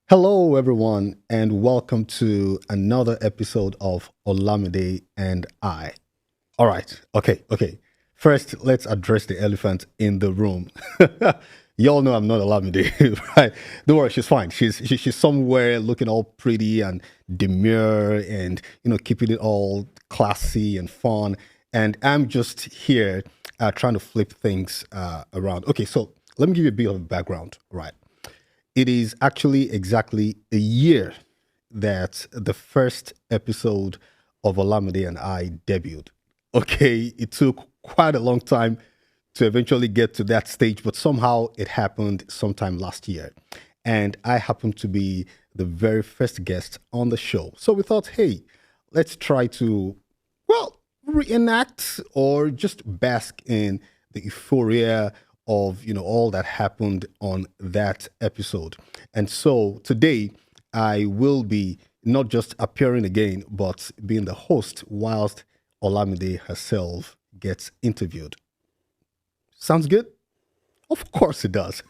Hello, everyone, and welcome to another episode of Olamide and I. All right, okay. First, let's address the elephant in the room. Y'all know I'm not Olamide, right? Don't worry, she's fine. She's somewhere looking all pretty and demure, and keeping it all classy and fun. And I'm just here trying to flip things around. Okay, so let me give you a bit of background, right? It is actually exactly a year that the first episode of Olamide and I debuted. Okay, it took quite a long time to eventually get to that stage, but somehow it happened sometime last year. And I happened to be the very first guest on the show. So we thought, hey, let's try to, well, reenact or just bask in the euphoria of all that happened on that episode. And so today I will be not just appearing again, but being the host whilst Olamide herself gets interviewed. Sounds good? Of course it does.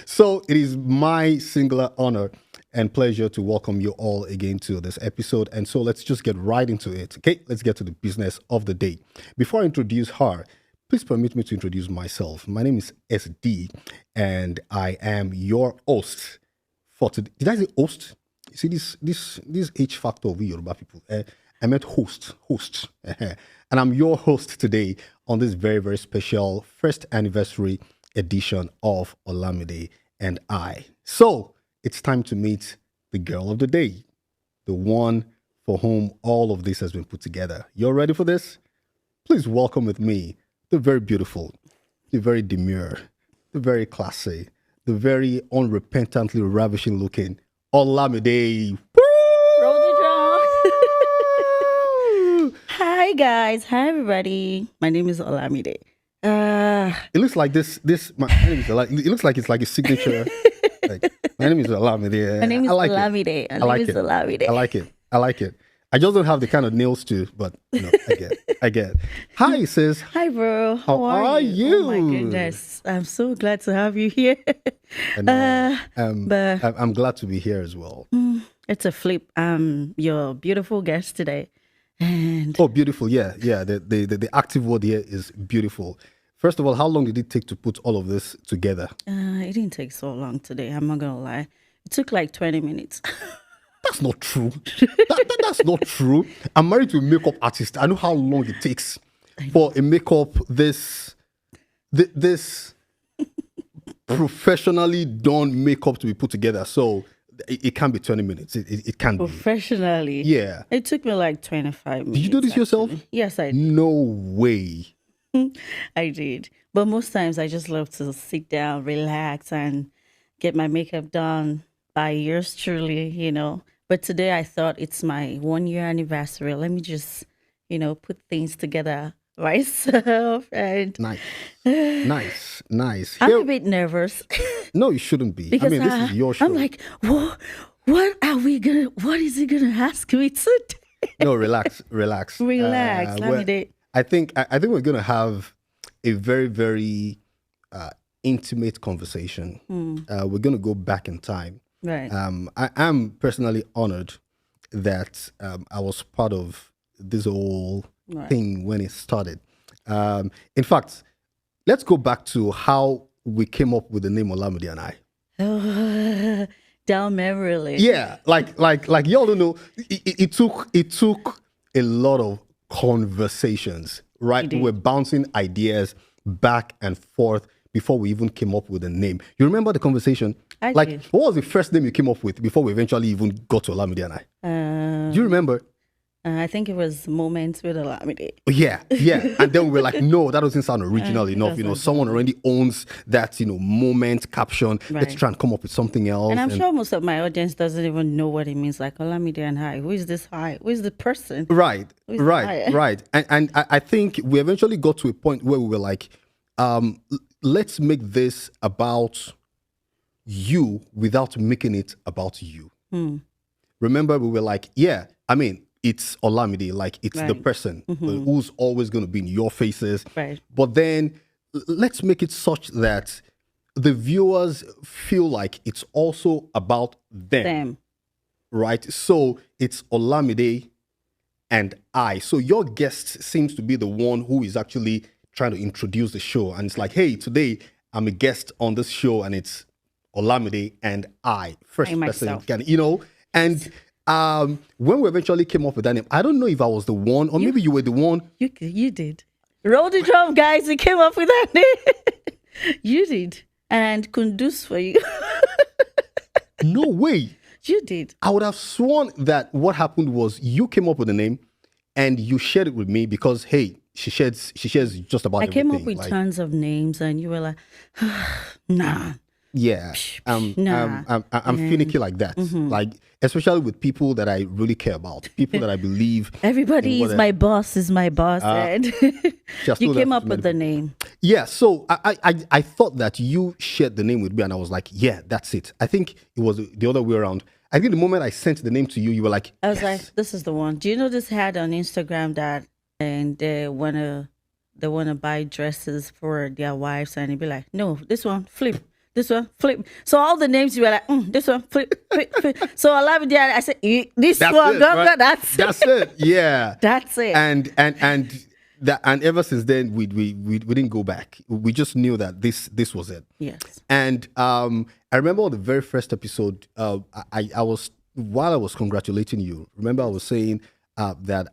So it is my singular honor and pleasure to welcome you all again to this episode. And so let's just get right into it. Okay, let's get to the business of the day. Before I introduce her, please permit me to introduce myself. My name is SDee, and I am your host for today. Did I say host? You see this H factor of Yoruba people. I meant host. And I'm your host today on this very, very special first anniversary edition of Olamide and I. So it's time to meet the girl of the day, the one for whom all of this has been put together. You're ready for this? Please welcome with me the very beautiful, the very demure, the very classy, the very unrepentantly ravishing looking Olamide. Roll the drums. Hi guys, hi everybody. My name is Olamide. It looks like my name is it looks like it's like a signature. Like, my name is Olamide. My name is I like Olamide. it. I like it. Olamide. I like it. I just don't have the kind of nails too, but I get. Hi, sis. Hi bro. How are you? Oh my goodness. I'm so glad to have you here. And but I'm glad to be here as well. it's a flip. Your beautiful guest today. And Oh, beautiful. Yeah. The active word here is beautiful. First of all, how long did it take to put all of this together? it didn't take so long today. I'm not gonna lie. It took like 20 minutes. That's not true. That's not true. I'm married to a makeup artist. I know how long it takes for a makeup this professionally done makeup to be put together. So it can't be 20 minutes. It can't be. Professionally. Yeah. It took me like 25 minutes. Did you do this yourself? actually. Yes, I did. No way. I did. But most times I just love to sit down, relax, and get my makeup done by yours truly. But today I thought it's my 1 year anniversary. Let me just, put things together myself. And Nice. Nice. I'm Here, a bit nervous no, you shouldn't be. I because mean, this is your show. I'm like, what is he gonna ask me today? No, relax. Relax. I think we're gonna have a very, very intimate conversation. We're gonna go back in time. Right. I am personally honored that I was part of this whole Right. thing when it started. In fact, let's go back to how we came up with the name Olamide and I. Down memory lane. Yeah, like y'all don't know. It took a lot of conversations, right? It We did. were bouncing ideas back and forth before we even came up with a name. You remember the conversation? I Like, did. what was the first name you came up with before we eventually even got to Olamide and I? Do you remember? I think it was Moments with Olamide. Yeah. And then we were like, no, that doesn't sound original enough. doesn't Someone already owns that, moment caption. Let's Right. try and come up with something else. And I'm sure most of my audience doesn't even know what it means. Like Olamide and hi. Who is this hi? Who is the person? Right. Who's the And I think we eventually got to a point where we were like, let's make this about you without making it about you. Remember, we were like, yeah, I mean, it's Olamide, like it's the Right. person who's always going to be in your faces. Right. But then let's make it such that the viewers feel like it's also about them, Them. right? So it's Olamide and I. So your guest seems to be the one who is actually trying to introduce the show. And it's like, hey, today I'm a guest on this show and it's Olamide and I. First person, myself. and when we eventually came up with that name, I don't know if I was the one or maybe you were the one. You did. Roll the drum, guys. You came up with that name. You did. And Kunduz for you. No way. You did. I would have sworn that what happened was you came up with the name and you shared it with me because hey, she shares just about I everything. came up with tons of names and you were like, nah. Yeah, Nah. I'm finicky like that. Like especially with people that I really care about, people that I believe. Everybody is my boss, and Just you told came that up to with many the name. Yeah, so I thought that you shared the name with me, and I was like, yeah, that's it. I think it was the other way around. I think the moment I sent the name to you, you were like, I was yes. like, this is the one. Do you know this ad on Instagram that and they wanna buy dresses for their wives and they'd be like, no, this one, flip. This one, flip. So all the names you were like, this one, flip, flip, flip. So I love it. I said, this That's one, it, go, right? that's That's it. Yeah. That's it. And ever since then we didn't go back. We just knew that this was it. Yes. And I remember on the very first episode, I was while I was congratulating you. Remember I was saying that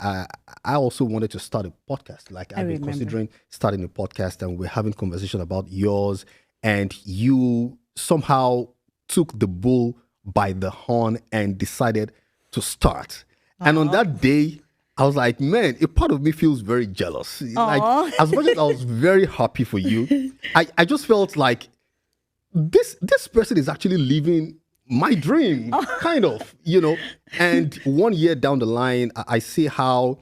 I also wanted to start a podcast. Like I've been considering starting a podcast, and we're having conversation about yours. And you somehow took the bull by the horn and decided to start. And on that day, I was like, man, a part of me feels very jealous. Like as much as I was very happy for you, I just felt like this person is actually living my dream, kind of, And 1 year down the line, I see how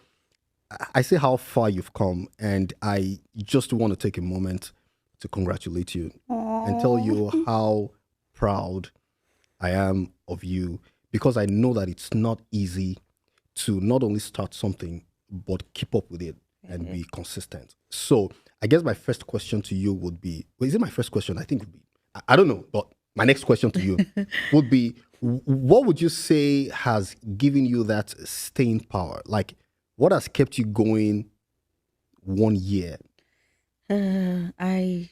far you've come, and I just want to take a moment to congratulate you and tell you how proud I am of you, because I know that it's not easy to not only start something but keep up with it and be consistent. So I guess my first question to you would be, is it my first question? I think it would be, I don't know, but my next question to you would be, what would you say has given you that staying power? Like, what has kept you going 1 year? I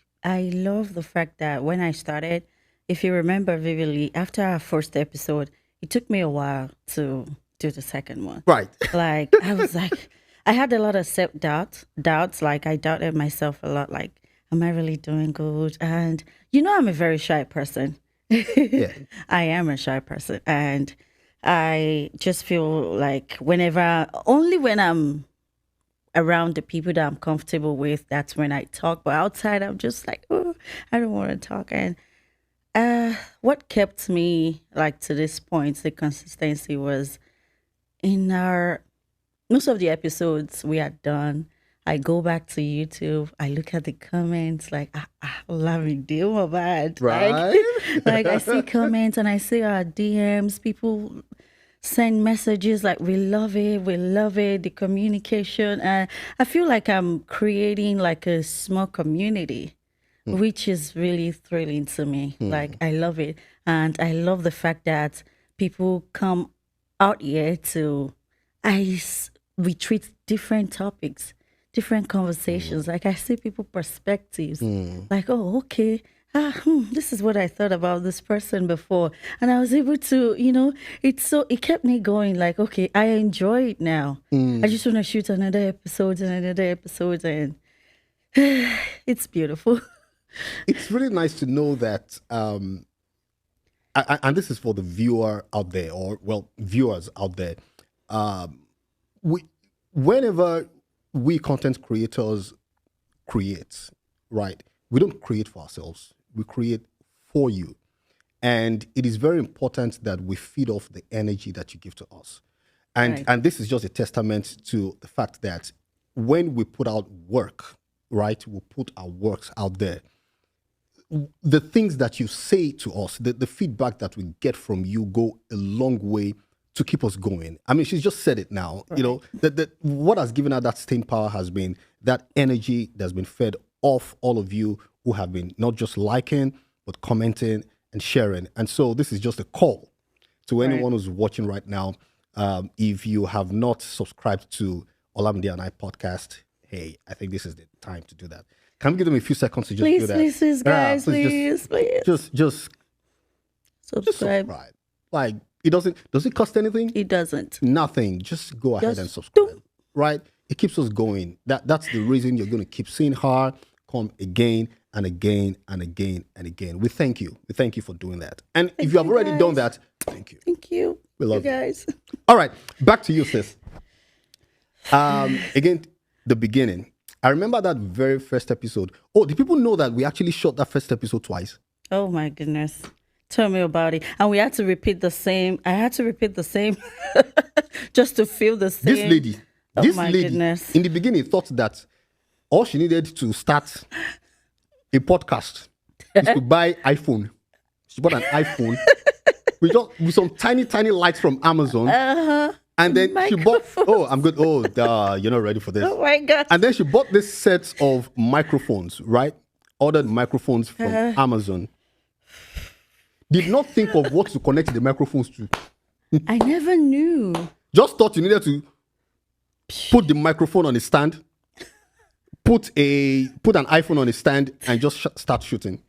love the fact that when I started, if you remember vividly, after our first episode, it took me a while to do the second one. Right. Like I was like, I had a lot of doubts. Like I doubted myself a lot. Like, am I really doing good? And I'm a very shy person. Yeah. I am a shy person, and I just feel like only when I'm around the people that I'm comfortable with, that's when I talk. But outside, I'm just like, oh, I don't want to talk. And what kept me like to this point, the consistency was in most of the episodes we had done. I go back to YouTube. I look at the comments like, love me, deal my bad. Right. Like I see comments and I see our DMs. People send messages like, we love it, the communication. And I feel like I'm creating like a small community, which is really thrilling to me. Like I love it. And I love the fact that people come out here we treat different topics, different conversations. Like I see people perspectives, like, oh, okay. This is what I thought about this person before. And I was able to, it kept me going like, okay, I enjoy it now. I just want to shoot another episode and it's beautiful. It's really nice to know that, and this is for the viewer out there, viewers out there. Whenever we content creators create, right? We don't create for ourselves. We create for you. And it is very important that we feed off the energy that you give to us. And this is just a testament to the fact that when we put out work, right? We put our works out there. The things that you say to us, the feedback that we get from you go a long way to keep us going. I mean, she's just said it now. Right. That what has given her that staying power has been that energy that's been fed off all of you who have been not just liking, but commenting and sharing. And so this is just a call to anyone who's watching right now. If you have not subscribed to Olamide and I podcast, hey, I think this is the time to do that. Can we give them a few seconds to just do that? Please, guys, please. Just Subscribe. Like, does it cost anything? It doesn't. Nothing. Just go ahead and subscribe. Right? It keeps us going. That's the reason you're going to keep seeing her come again and again and again and again. We thank you. We thank you for doing that. And if you have already done that, thank you. Thank you. We love you guys. All right, back to you, sis. Again, the beginning. I remember that very first episode. Oh, do people know that we actually shot that first episode twice? Oh my goodness. Tell me about it. And we had to repeat the same. I had to repeat the same just to feel the same. This lady, goodness. In the beginning thought that all she needed to start a podcast is to buy iPhone. She bought an iPhone with some tiny lights from Amazon. And then she bought, I'm good. Oh, you're not ready for this. Oh my God. And then she bought this set of microphones, right? Ordered microphones from Amazon. Did not think of what to connect the microphones to. I never knew. Just thought you needed to put the microphone on a stand, put an iPhone on a stand, and just start shooting.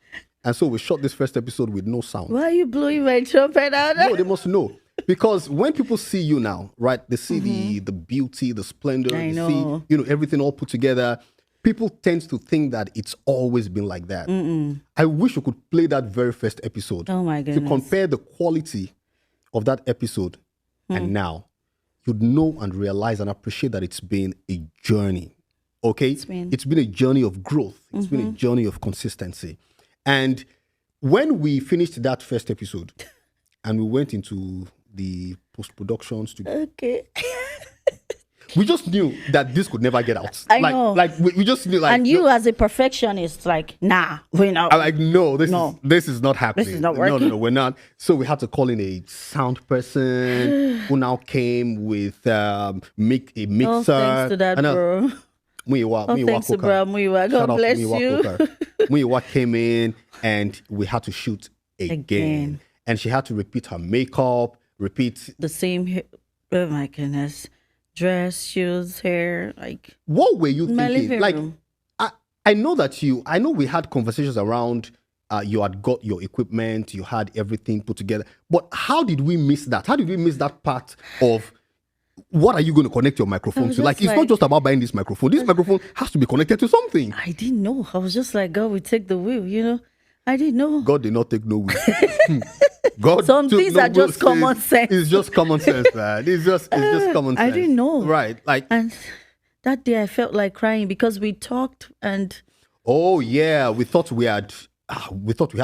And so we shot this first episode with no sound. Why are you blowing my trumpet out? No, they must know. Because when people see you now, right, they see the beauty, the splendor, they see, everything all put together. People tend to think that it's always been like that. I wish we could play that very first episode. Oh my goodness. To compare the quality of that episode and now. You'd know and realize and appreciate that it's been a journey. Okay? It's been a journey of growth. It's been a journey of consistency. And when we finished that first episode and we went into the post-production studio. Okay. We just knew that this could never get out. I know. Like we just knew. Like, and you, as a perfectionist, like, nah, we're not. I'm like, no, this is not happening. This is not working. No, we're not. So we had to call in a sound person who now came with a mixer. Oh, thanks to that, bro. Thanks to bro Muiwa. God bless you. Muiwa came in and we had to shoot again. And she had to repeat her makeup, repeat the same. Oh my goodness. Dress, shoes, hair, like. What were you thinking? Like, room. I know we had conversations around. You had got your equipment, you had everything put together. But how did we miss that? How did we miss that part of what are you going to connect your microphone to? Like, it's not just about buying this microphone. This microphone has to be connected to something. I didn't know. I was just like, God will take the wheel, I didn't know. God did not take no wheel. God, some things are just common sense. It's just common sense, man. It's just common sense. I didn't know. Right. Like, and that day I felt like crying because we talked and. Oh yeah, we thought we had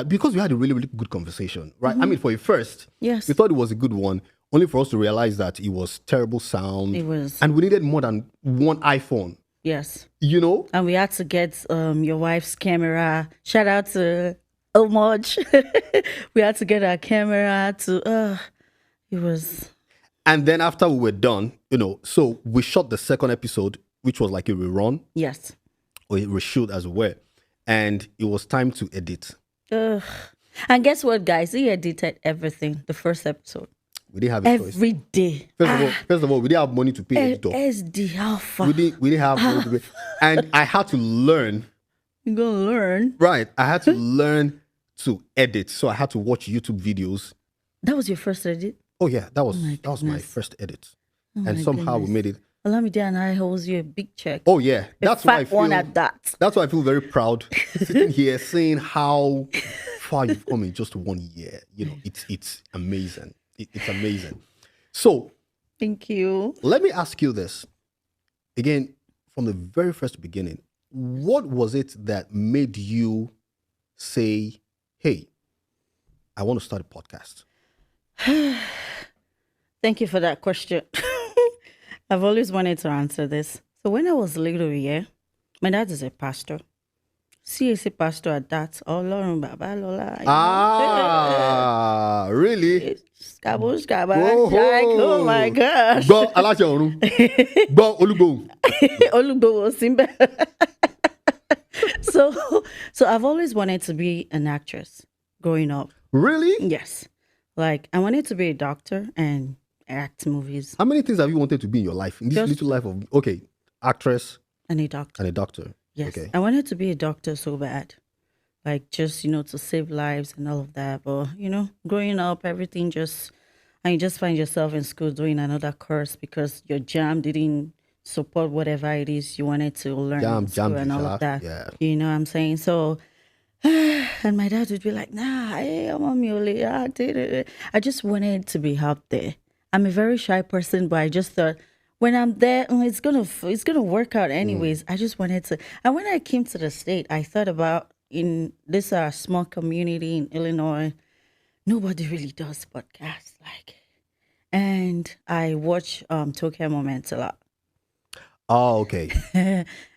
because we had a really, really good conversation, right? I mean, for a first, yes, we thought it was a good one, only for us to realize that it was terrible sound. It was, and we needed more than one iPhone. Yes, and we had to get your wife's camera. Shout out to Omoj. We had to get our camera to. It was. And then after we were done, so we shot the second episode, which was like a rerun. Yes. Or a reshoot as well. And it was time to edit. And guess what, guys? We edited everything, the first episode. We didn't have a choice. Every day. First of all, we didn't have money to pay editor. SDee, how far? We didn't have money to pay. And I had to learn. You're going to learn? Right. I had to learn to edit. So I had to watch YouTube videos. That was your first edit? Oh, yeah. That was my first edit. And somehow we made it. Olamide and I owes you a big check. Oh yeah, that's why I feel. One at that. That's why I feel very proud sitting here saying how far you've come in just 1 year. It's amazing. It's amazing. So, thank you. Let me ask you this again from the very first beginning. What was it that made you say, "Hey, I want to start a podcast"? Thank you for that question. I've always wanted to answer this. So when I was little, my dad is a pastor. CAC pastor at that. Ọlọ́run bàbá lọ́lá. Really? Skabo. Like, oh my gosh. Gbọ́ aláṣẹ ọ̀run. Gbọ́ olúgbòhùn. Olúgbòhùn Simba. So I've always wanted to be an actress. growing up. Really? Yes. Like, I wanted to be a doctor and act movies. How many things have you wanted to be in your life? In this Just little life of, okay, actress and a doctor. and a doctor. Yes. Okay. I wanted to be a doctor so bad. Like, just, to save lives and all of that. But, growing up, everything just, and you just find yourself in school doing another course because your jam didn't support whatever it is you wanted to learn in school and all of that. Yeah. You know what I'm saying? So, and my dad would be like, nah, hey, I'm on Muley. I just wanted to be out there. I'm a very shy person, but I just thought when I'm there, it's gonna work out anyways. I just wanted to. And when I came to the state, I thought about in this small community in Illinois, nobody really does podcasts like, and I watch Tokyo Moments a lot, Oh, okay.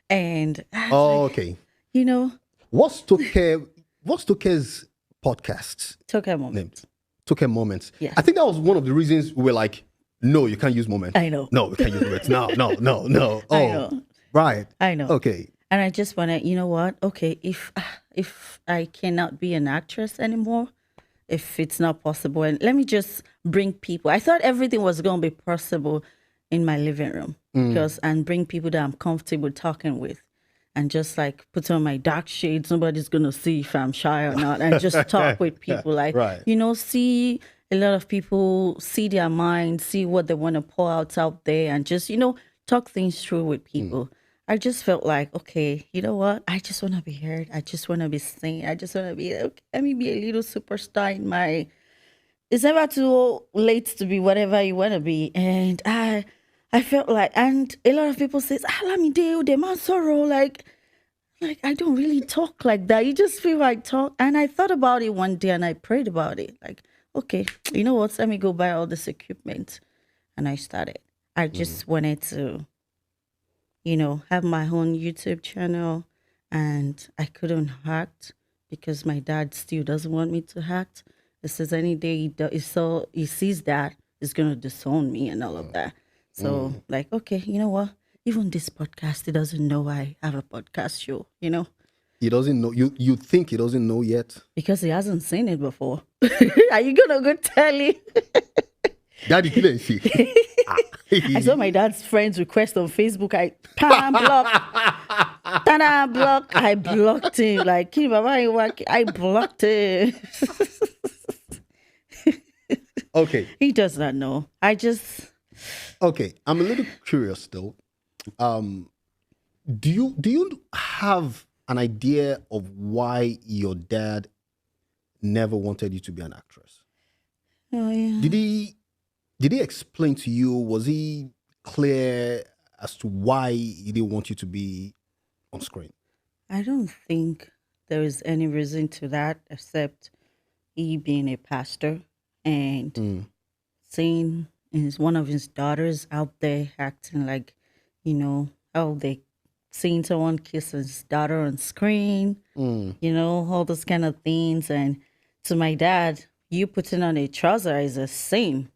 and I was Oh, like, okay. you know, What's Toke's podcast Tokyo name? Moments. Toke Moments. Yes. I think that was one of the reasons we were like, no, you can't use moments. I know. No, we can't use moments. No, no, no, no. Oh, I know. right. I know. Okay. And I just want to, you know what? Okay, if I cannot be an actress anymore, if it's not possible, and let me just bring people. I thought everything was going to be possible in my living room and bring people that I'm comfortable talking with, and just like put on my dark shades. Nobody's going to see if I'm shy or not, and just talk with people. Like, Right. see a lot of people, see their minds, see what they want to pour out there, and just talk things through with people. I just felt like, okay, you know what? I just want to be heard. I just want to be seen. I just want to be, okay, let me be a little superstar in my. It's never too late to be whatever you want to be. And I felt like, and a lot of people says, let me do the man sorrow. Like I don't really talk like that. You just feel like talk. And I thought about it one day and I prayed about it. Like, okay, you know what? Let me go buy all this equipment. And I started. I just wanted to have my own YouTube channel, and I couldn't act because my dad still doesn't want me to act. He says any day he sees that, he's gonna disown me and all of that. So like, okay, you know what? Even this podcast, he doesn't know I have a podcast show, He doesn't know. You think he doesn't know yet? because he hasn't seen it before. Are you gonna go tell him? Daddy couldn't see. I saw my dad's friend's request on Facebook. I block. I blocked him. Like, I blocked him. Okay. He does not know. Okay. I'm a little curious though. Do you have an idea of why your dad never wanted you to be an actress? Oh yeah. Did he explain to you? Was he clear as to why he didn't want you to be on screen? I don't think there is any reason to that except he being a pastor and seeing one of his daughters out there acting like, how they seeing someone kiss his daughter on screen, all those kind of things. And to my dad, you putting on a trouser is a sin.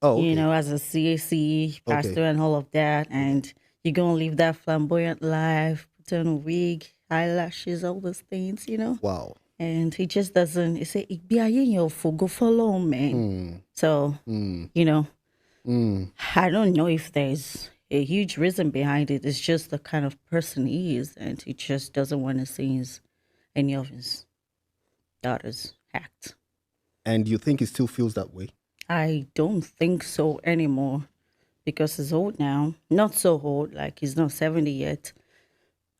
Oh, okay. As a CAC pastor and all of that. And you're going to live that flamboyant life, put on a wig, eyelashes, all those things, Wow. And he just doesn't, he say, "Be a yin for go follow, man." So, I don't know if there's a huge reason behind it. It's just the kind of person he is. And he just doesn't want to see any of his daughters act. And you think he still feels that way? I don't think so anymore because he's old now. Not so old, like he's not 70 yet.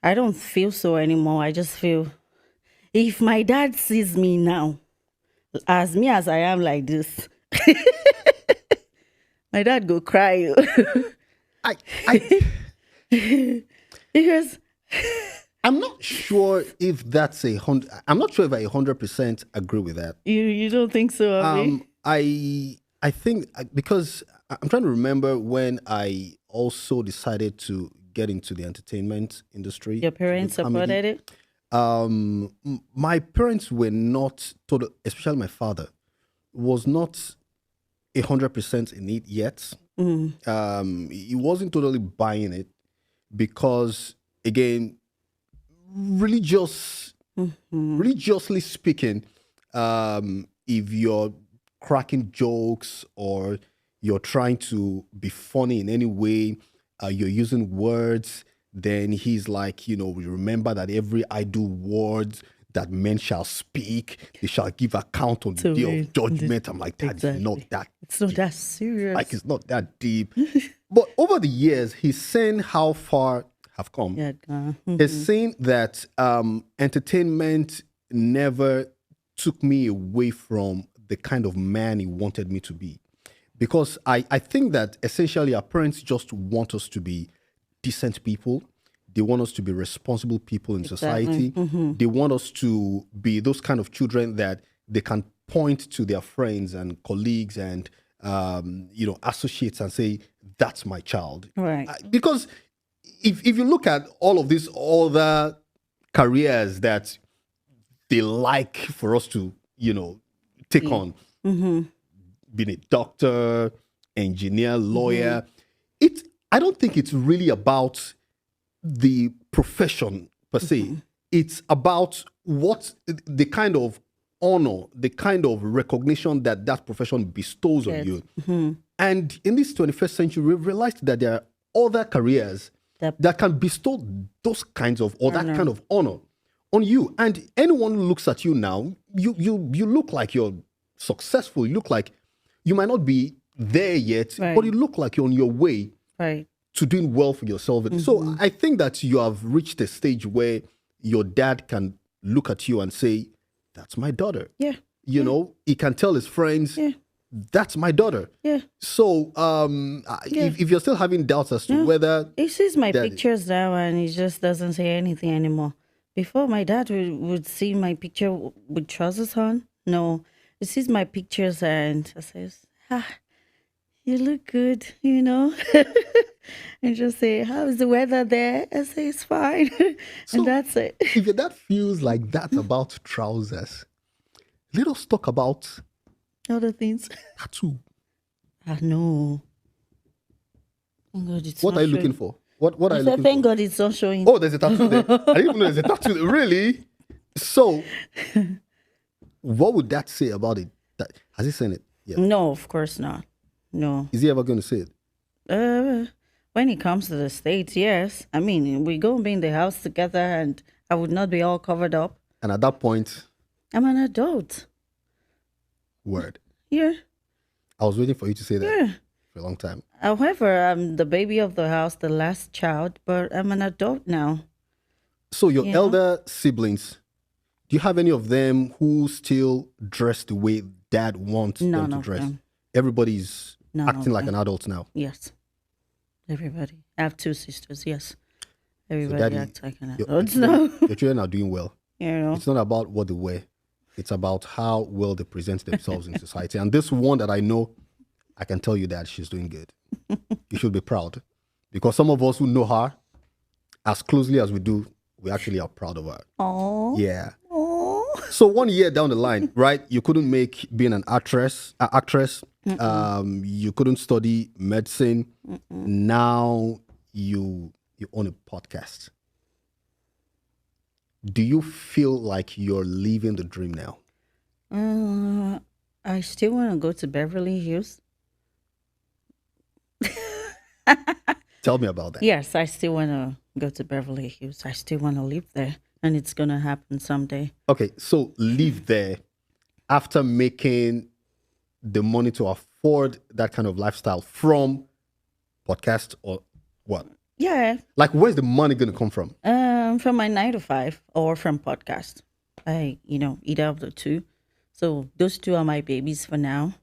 I don't feel so anymore. I just feel if my dad sees me now, as me as I am like this, my dad go cry. I Because I'm not sure if that's I'm not sure if I 100% agree with that. you don't think so, Abby? I think because I'm trying to remember when I also decided to get into the entertainment industry. Your parents to do comedy. supported it? My parents were not total, especially my father was not 100% in it yet. He wasn't totally buying it because, again, religiously speaking, if you're cracking jokes or you're trying to be funny in any way, you're using words, then he's like, remember that every idle word that men shall speak, they shall give account on the To day me, of judgment. I'm like, that's not exactly. that It's not deep. that serious. Like, it's not that deep. But over the years, he's seen how far have come. Yeah. He's seen that entertainment never took me away from the kind of man he wanted me to be. Because I think that essentially our parents just want us to be decent people. They want us to be responsible people in society. They want us to be those kind of children that they can point to their friends and colleagues and associates and say, that's my child. Right. Because if you look at all of these other careers that they like for us to, take on, being a doctor, engineer, lawyer, I don't think it's really about the profession per se. It's about what the kind of honor, the kind of recognition that profession bestows on you. And in this 21st century, we've realized that there are other careers that can bestow those kinds of or that kind of honor on you. And anyone who looks at you now, you look like you're successful. You look like you might not be there yet, but you look like you're on your way to doing well for yourself. So I think that you have reached a stage where your dad can look at you and say, that's my daughter. Yeah. He can tell his friends, that's my daughter. Yeah. So if you're still having doubts as to whether... He sees my pictures now and he just doesn't say anything anymore. Before, my dad would see my picture with trousers on. No, he sees my pictures and says, you look good, and just say, how's the weather there? I say, it's fine. So and that's it. If your dad feels like that about trousers, let us talk about other things. Tattoo. No. Thank God it's What not are you showing. looking for? What are you looking Thank for? God it's not showing. Oh, there's a tattoo there. I didn't even know there's a tattoo there. Really? So, what would that say about it? Has he seen it? Yeah. No, of course not. No. Is he ever going to say it? When it comes to the States, yes. I mean, we go and be in the house together and I would not be all covered up. And at that point, I'm an adult. word. Yeah. I was waiting for you to say that Yeah. for a long time. However, I'm the baby of the house, the last child, but I'm an adult now. So your elder siblings, do you have any of them who still dress the way dad wants them to dress? Them. Everybody's None acting of like them. an adult now. Yes. Everybody. I have 2 sisters, yes. Everybody Daddy, acts like an Your, adult your, now. your children are doing well. You know. It's not about what they wear. It's about how well they present themselves in society. And this one that I know, I can tell you that she's doing good. You should be proud. Because some of us who know her as closely as we do, we actually are proud of her. Oh. Yeah. Oh. So 1 year down the line, right? You couldn't make being an actress. You couldn't study medicine. Now you own a podcast. Do you feel like you're living the dream now? I still want to go to Beverly Hills. Tell me about that. Yes, I still want to go to Beverly Hills. I still want to live there, and it's going to happen someday. Okay, so live there after making the money to afford that kind of lifestyle from podcast or what? Yeah, Like, where's the money going to come from? from my 9 to 5 or from podcast. Either of the two. So those two are my babies for now.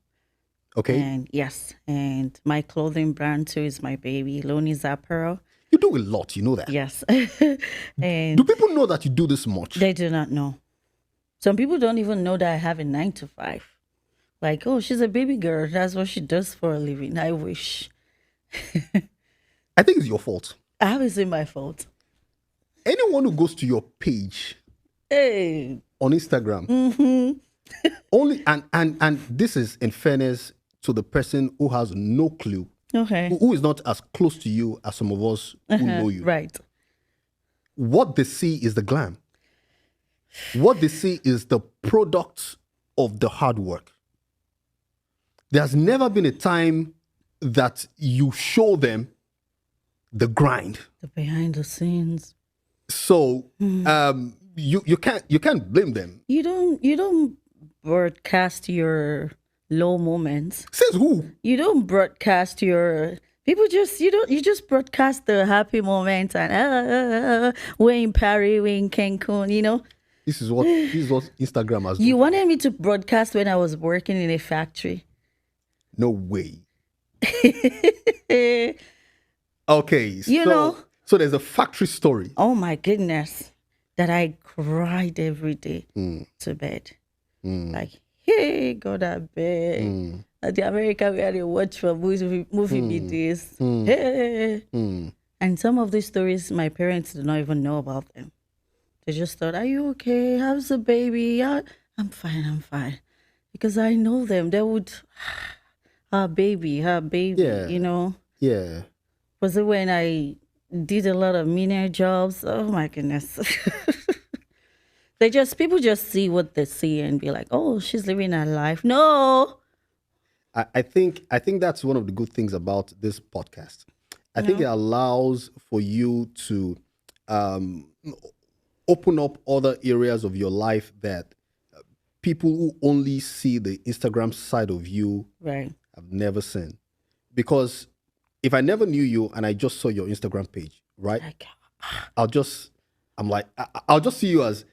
Okay. And yes, and my clothing brand too is my baby, Loni's Apparel. You do a lot, you know that. Yes. And Do people know that you do this much? they do not know. Some people don't even know that I have a 9 to 5. Like, oh, she's a baby girl. That's what she does for a living. I wish. I think it's your fault. How is it my fault? Anyone who goes to your page Hey. on Instagram, only and this is in fairness to the person who has no clue, Okay. who is not as close to you as some of us who know you. Right. What they see is the glam. What they see is the product of the hard work. There's never been a time that you show them the grind. The behind the scenes. So you can't blame them. You don't broadcast your low moments. Says who? You don't broadcast your people. You just broadcast the happy moments and we're in Paris, we're in Cancun. This is what Instagram has done. You wanted me to broadcast when I was working in a factory. No way. Okay, so there's a factory story. Oh my goodness, that I cried every day to bed. Like, hey, God, I beg. At the America where they watch for movie be this. Hey. And some of these stories, my parents did not even know about them. They just thought, are you okay? How's the baby? I'm fine. Because I know them. They would, her baby, Yeah. Yeah. Was it when I did a lot of menial jobs? Oh my goodness. People just see what they see and be like, oh, she's living her life. No. I think that's one of the good things about this podcast. I think it allows for you to open up other areas of your life that people who only see the Instagram side of you have never seen. Because if I never knew you and I just saw your Instagram page, right? I'll just see you as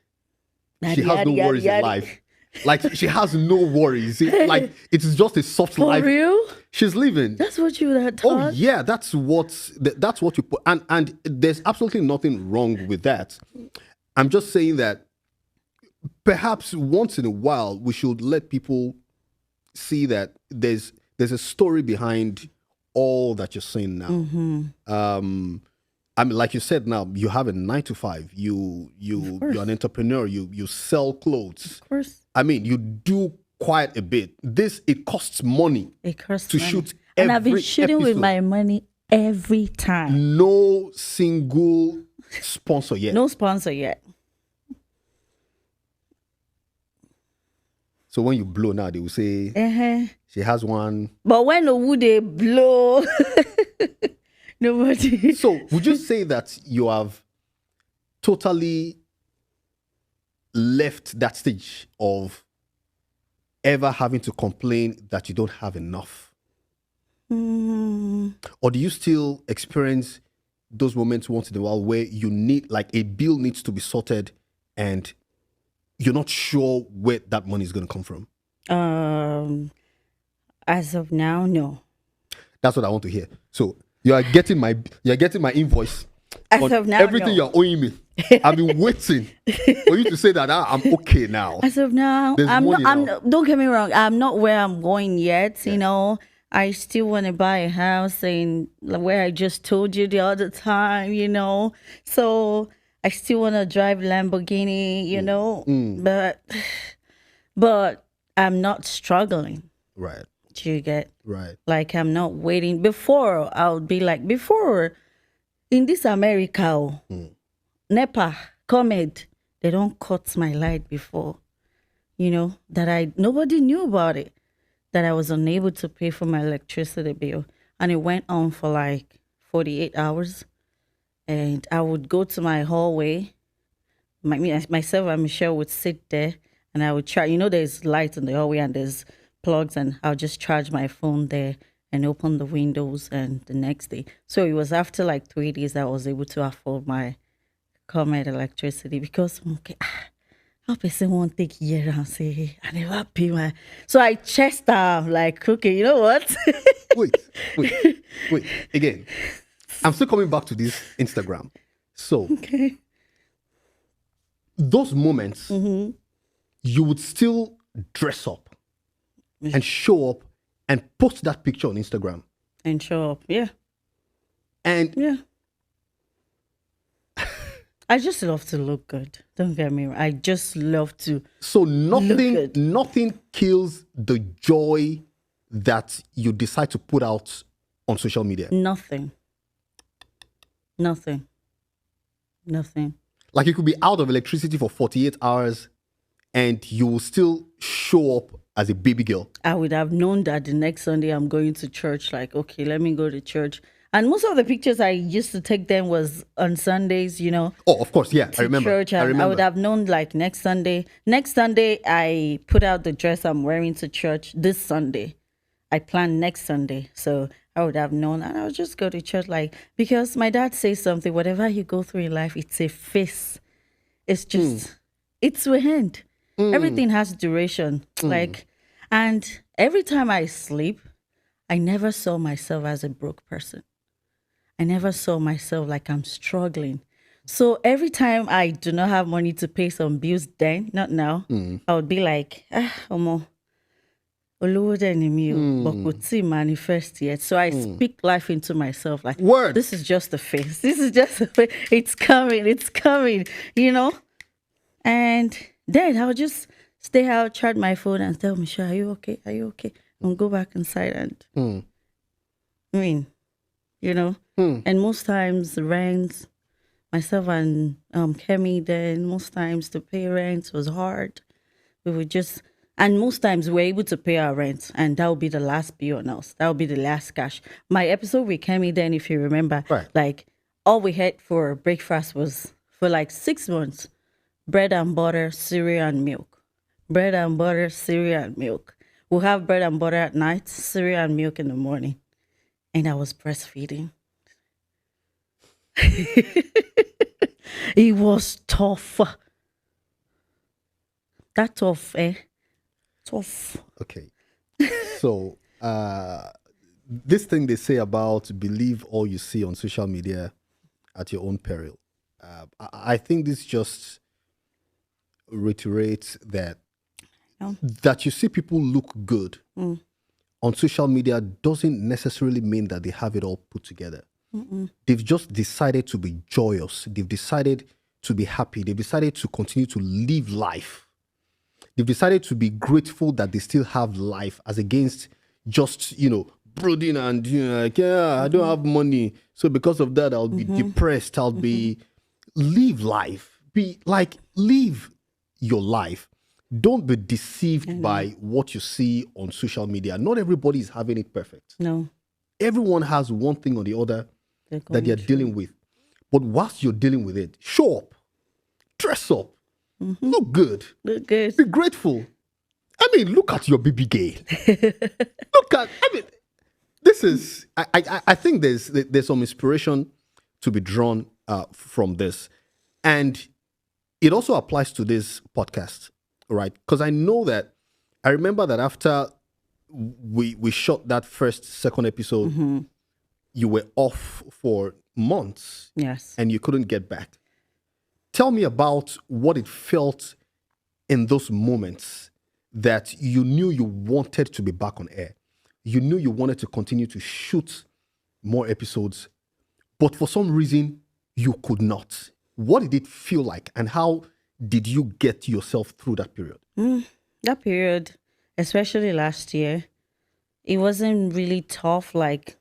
she has no worries in life. Like she has no worries. Like it's just a soft life. For real? She's living. That's what you had taught? Oh yeah, that's what you put. And there's absolutely nothing wrong with that. I'm just saying that perhaps once in a while we should let people see that there's a story behind all that you're saying now. I mean, like you said, now you have a 9 to 5. You're an entrepreneur. You sell clothes. Of course. I mean, you do quite a bit. It costs money. It costs to money. shoot. And I've been shooting with my money every time. No single sponsor yet. No sponsor yet. So when you blow now, they will say she has one. But when would they blow? Nobody. So would you say that you have totally left that stage of ever having to complain that you don't have enough? Or do you still experience those moments once in a while where you need, like a bill needs to be sorted and you're not sure where that money is going to come from? As of now, no. That's what I want to hear. So you are getting my invoice. As of now, everything you're owing me. I've been waiting for you to say that I'm okay now. As of now, don't get me wrong. I'm not where I'm going yet. Yeah. I still want to buy a house in where I just told you the other time. So I still want to drive Lamborghini. But I'm not struggling. Right. Do you get? Right. Like I'm not waiting. Before I would be like in this America, NEPA, ComEd, they don't cut my light before. That nobody knew about it. That I was unable to pay for my electricity bill. And it went on for like 48 hours. And I would go to my hallway. Myself and Michelle would sit there and I would charge. There's lights in the hallway and there's plugs, and I'll just charge my phone there and open the windows, and the next day. So it was after like 3 days that I was able to afford my ComEd electricity, because how person won't take a year and say, I never pay my. So I chest down like, okay, you know what? wait. Again, I'm still coming back to this Instagram. So those moments, you would still dress up and show up and post that picture on Instagram. And show up, yeah. And I just love to look good. Don't get me wrong. I just love to. So nothing kills the joy that you decide to put out on social media. Nothing. Like you could be out of electricity for 48 hours and you will still show up as a baby girl. I would have known that the next Sunday I'm going to church. Like, okay, let me go to church. And most of the pictures I used to take them was on Sundays, Oh, of course, yeah, I to remember. church. I And I would remember. have known like next Sunday. Next Sunday, I put out the dress I'm wearing to church this Sunday. I planned next Sunday. So I would have known. And I would just go to church because my dad says something, whatever you go through in life, it's a phase. It's just, it's a hand. Everything has duration. And every time I sleep, I never saw myself as a broke person. I never saw myself like I'm struggling. So every time I do not have money to pay some bills then, not now, I would be like, omo, olówó dẹ̀ ni mí o, but kò tí manifest yet. So I speak life into myself like, Word. this is just a phase. This is just a phase. It's coming, And then I'll just stay out, charge my phone and tell Michelle, are you okay? Are you okay? And go back inside and, I mean, and most times the rent, myself and Kemi, then most times to pay rent was hard. We would just, and most times we're able to pay our rent, and that would be the last bill on us. That would be the last cash. My episode with Kemi, then, if you remember, Right. like all we had for breakfast was for like 6 months bread and butter, cereal and milk. Bread and butter, cereal and milk. We'll have bread and butter at night, cereal and milk in the morning. And I was breastfeeding. It was tough. That tough, eh? Tough. Okay. So, this thing they say about believe all you see on social media at your own peril. I think this just reiterates that Yeah. that you see people look good on social media doesn't necessarily mean that they have it all put together. They've just decided to be joyous. They've decided to be happy. They've decided to continue to live life. They've decided to be grateful that they still have life as against just, brooding and, like, yeah, I don't have money. So because of that, I'll be depressed. I'll be, live life. Live your life. Don't be deceived by what you see on social media. Not everybody is having it perfect. No. Everyone has one thing or the other They're that they're going dealing with. But whilst you're dealing with it, show up, dress up, look good, Look good. be grateful. I mean, look at your baby girl. This is, I think there's some inspiration to be drawn from this. And it also applies to this podcast, right? Because I remember that after we shot that second episode, you were off for months. Yes. And you couldn't get back. Tell me about what it felt in those moments that you knew you wanted to be back on air. You knew you wanted to continue to shoot more episodes, but for some reason you could not. What did it feel like, and how did you get yourself through that period? That period, especially last year, it wasn't really tough like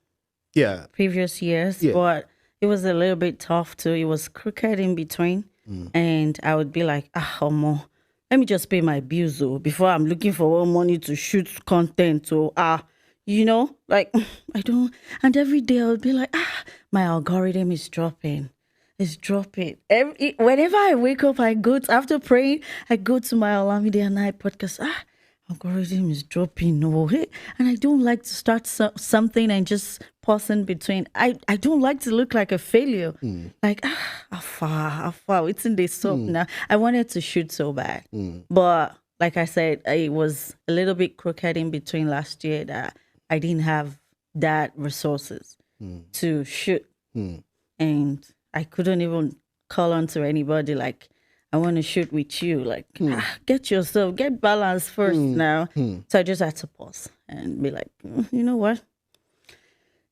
previous years, but it was a little bit tough too. It was crooked in between. And I would be like, Omo, let me just pay my bills though, before I'm looking for more money to shoot content. So, I don't. And every day I would be like, my algorithm is dropping. It's dropping. Whenever I wake up, after praying, I go to my Olamide and Night podcast. Algorithm is dropping. No, hey. And I don't like to start something and just pause in between. I don't like to look like a failure. Like, how far? It's in this up now. I wanted to shoot so bad. But like I said, it was a little bit crooked in between last year that I didn't have that resources to shoot. And I couldn't even call on to anybody like, I want to shoot with you. Like, get balance first now. So I just had to pause and be like, you know what?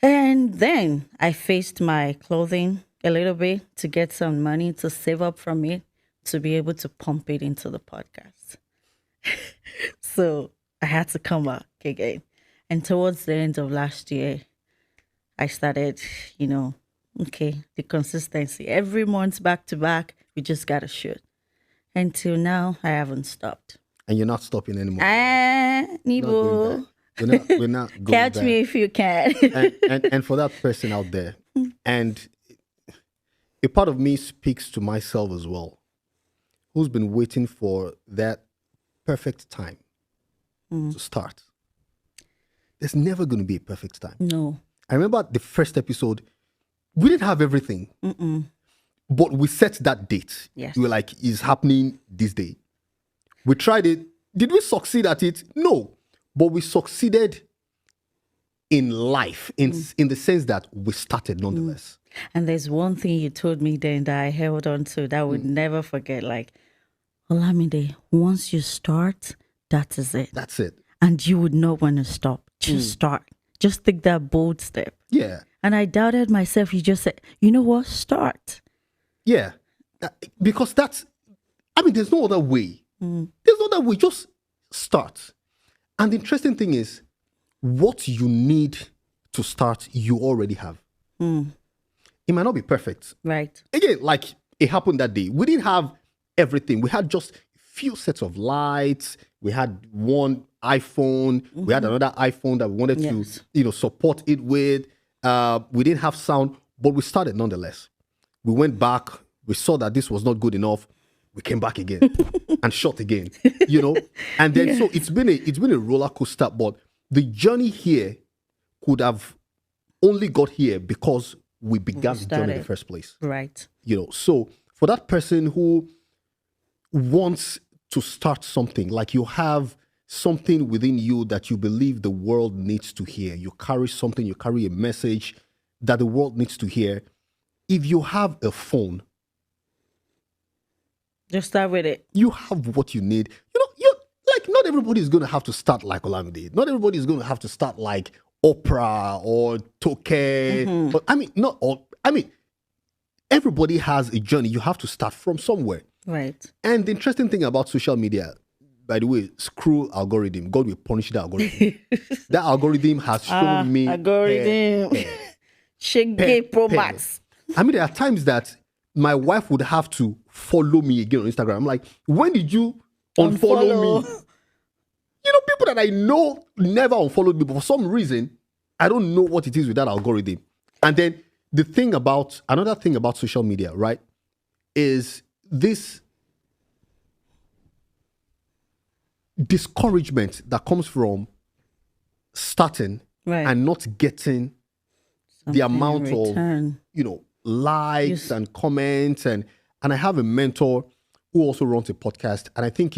And then I faced my clothing a little bit to get some money to save up from it to be able to pump it into the podcast. So I had to come back again. And towards the end of last year, I started, the consistency. Every month back to back, we just got to shoot. Until now, I haven't stopped. And you're not stopping anymore. Ah, We're not going back. Nibo. We're not going Catch back. me if you can. And for that person out there, and a part of me speaks to myself as well, who's been waiting for that perfect time to start. There's never going to be a perfect time. No. I remember the first episode, we didn't have everything, but we set that date. Yes. We were like, it's happening this day. We tried it. Did we succeed at it? No. But we succeeded in life, in the sense that we started nonetheless. And there's one thing you told me then that I held on to that I would never forget. Like, Olamide, once you start, that is it. That's it. And you would not want to stop. Just start. Just take that bold step. Yeah. And I doubted myself. You just said, you know what? Start. Yeah. Because there's no other way. There's no other way. Just start. And the interesting thing is, what you need to start, you already have. It might not be perfect. Right. Again, like it happened that day. We didn't have everything. We had just few sets of lights. We had one iPhone. We had another iPhone that we wanted to, support it with. We didn't have sound, but we started nonetheless. We went back. We saw that this was not good enough. We came back again and shot again. And then so it's been a roller coaster. But the journey here could have only got here because we began the journey in the first place. Right. So for that person who wants to start something, like you have something within you that you believe the world needs to hear. You carry something, you carry a message that the world needs to hear. If you have a phone, just start with it. You have what you need. You're like, not everybody is going to have to start like Olamide. Not everybody is going to have to start like Oprah or Toke. Not all. Everybody has a journey. You have to start from somewhere. Right. And the interesting thing about social media, by the way, screw algorithm. God will punish the algorithm. That algorithm has shown me. Algorithm. Shege Pro Max. There are times that my wife would have to follow me again on Instagram. I'm like, when did you unfollow me? People that I know never unfollowed me, but for some reason, I don't know what it is with that algorithm. And then another thing about social media, right, is this discouragement that comes from starting and not getting the amount of, likes and comments. And I have a mentor who also runs a podcast, and I think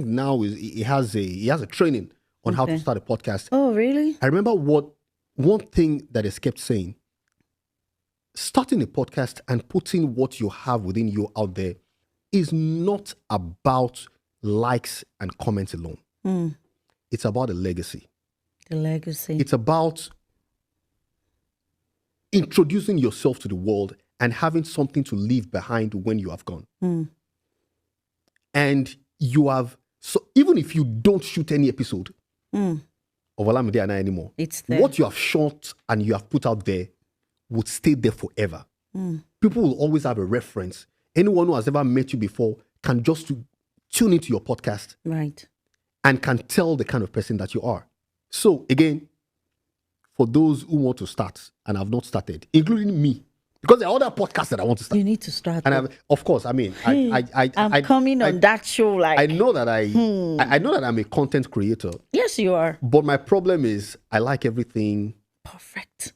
now he has a training on how to start a podcast. Oh, really? I remember one thing that is kept saying: starting a podcast and putting what you have within you out there is not about likes and comments alone. It's about a legacy. The legacy. It's about introducing yourself to the world and having something to leave behind when you have gone. And you have, so even if you don't shoot any episode of Olamide and I anymore, it's there. What you have shot and you have put out there would stay there forever. People will always have a reference. Anyone who has ever met you before can just tune into your podcast, right, and can tell the kind of person that you are. So again, for those who want to start and have not started, including me, because there are other podcasts that I want to start. You need to start. And of course, I'm coming on that show. Like, I know that I know that I'm a content creator. Yes, you are. But my problem is I like everything perfect.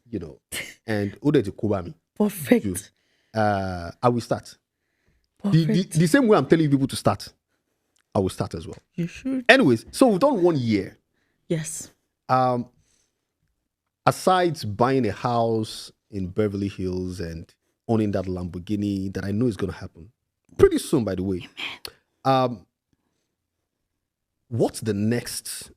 And Ode Kubami. Perfect. I will start. Perfect. The same way I'm telling people to start, I will start as well. You should. Anyways, so we've done 1 year. Yes. Aside buying a house in Beverly Hills and owning that Lamborghini that I know is going to happen pretty soon, by the way. What's the next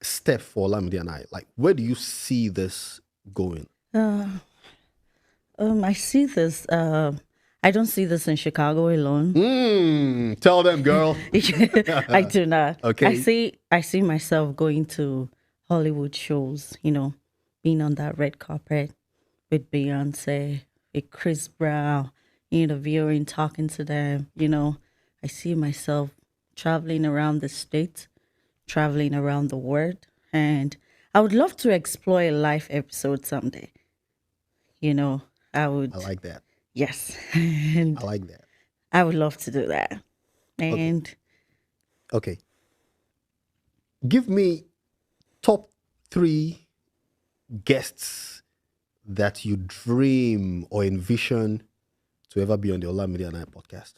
step for Olamide and I? Like, where do you see this going? I see this. I don't see this in Chicago alone. Tell them, girl. I do not. Okay. I see myself going to Hollywood shows, being on that red carpet with Beyonce, with Chris Brown, interviewing, talking to them, I see myself traveling around the state, traveling around the world, and I would love to explore a live episode someday. You know, I I would, like that. yes, I and like that. I would love to do that. Okay. And Okay. Give me top three guests that you dream or envision to ever be on the Olamide and I podcast.